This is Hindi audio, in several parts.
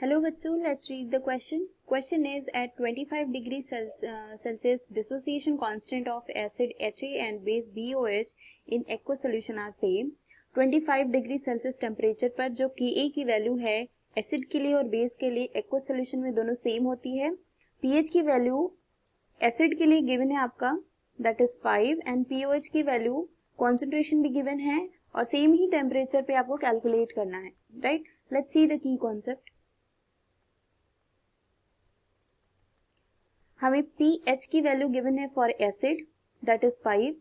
हेलो बच्चों, let's read the question. Question is at 25 degree Celsius dissociation constant of acid Ha and base BOH in aqueous solution are same. 25 degree Celsius temperature पर जो Ka की वैल्यू है एसिड के लिए और बेस के लिए एक्वस सोल्यूशन में दोनों सेम होती है. pH की वैल्यू एसिड के लिए गिवन है आपका, दैट इज 5, एंड pOH की वैल्यू कॉन्सेंट्रेशन भी गिवन है और सेम ही टेम्परेचर पे आपको कैलकुलेट करना है. Right, let's see the key concept. हमें pH की वैल्यू गिवन है फॉर एसिड, दैट इज 5.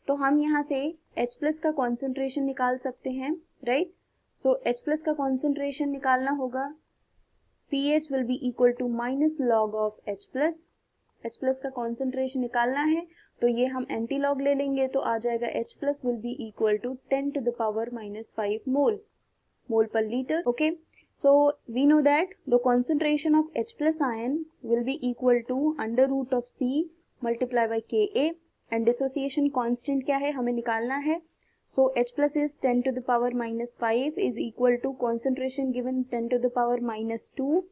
तो हम यहाँ से H प्लस का कॉन्सेंट्रेशन निकाल सकते हैं. राइट, सो H प्लस का कॉन्सेंट्रेशन निकालना होगा. pH will be equal to minus log of H plus. H plus का कॉन्सेंट्रेशन निकालना है तो ये हम एंटी लॉग ले लेंगे तो आ जाएगा H plus will be equal to 10 to the power minus 5 mole per litre. Okay, so we know that the concentration of H plus ion will be equal to under root of C multiply by Ka, and dissociation constant क्या है हमें निकालना है. So H plus is 10 to the power minus 5 is equal to concentration given 10 to the power minus 2,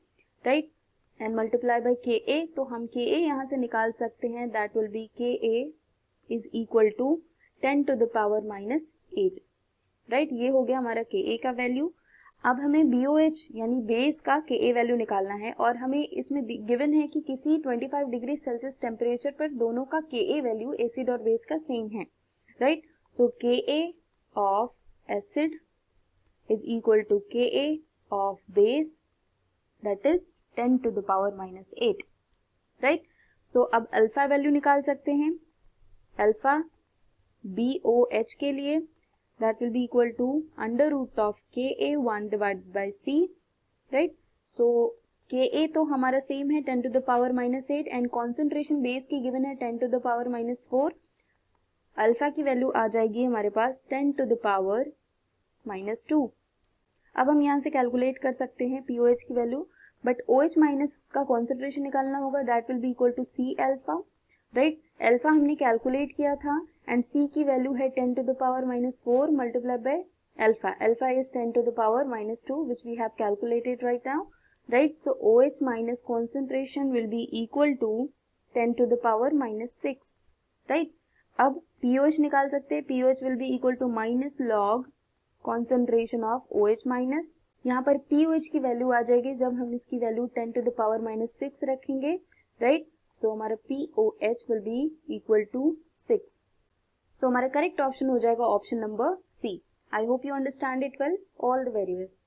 right, and multiply by Ka. तो हम Ka यहाँ से निकाल सकते हैं, that will be Ka is equal to 10 to the power minus 8. Right, ये हो गया हमारा Ka का वैल्यू. अब हमें BOH यानी बेस का Ka वैल्यू निकालना है और हमें इसमें गिवन है कि किसी 25 डिग्री सेल्सियस टेम्परेचर पर दोनों का Ka वैल्यू एसिड और बेस का सेम है. Right, so Ka of acid is equal to Ka of base, that is 10 to the power minus 8. Right, so अब अल्फा वैल्यू निकाल सकते हैं. अल्फा BOH के लिए that will be equal to under root of Ka1 divided by C. right, so Ka तो हमारा सेम है 10 to the power minus 8 and concentration base की गिवन है 10 to the power minus 4. Alpha की वैल्यू आ जाएगी हमारे पास 10 to the power minus 2. अब हम यहाँ से कैलकुलेट कर सकते हैं pOH की वैल्यू, बट OH माइनस का कॉन्सेंट्रेशन निकालना होगा, that will be equal to C alpha. Right, alpha हमने कैलकुलेट किया था एंड C की वैल्यू है 10 to the power minus 4 multiplied by alpha. Alpha is 10 to the power minus 2 which we have calculated right now. Right, so OH minus concentration will be equal to 10 to the power minus 6. Right, अब pOH निकाल सकते हैं. pOH will be equal to minus log concentration of OH minus. यहाँ पर pOH की वैल्यू आ जाएगी जब हम इसकी value 10 to the power minus 6 रखेंगे. राइट, सो हमारा pOH will be equal to 6. सो हमारा करेक्ट ऑप्शन हो जाएगा option number C. I hope you understand it well. All the very best.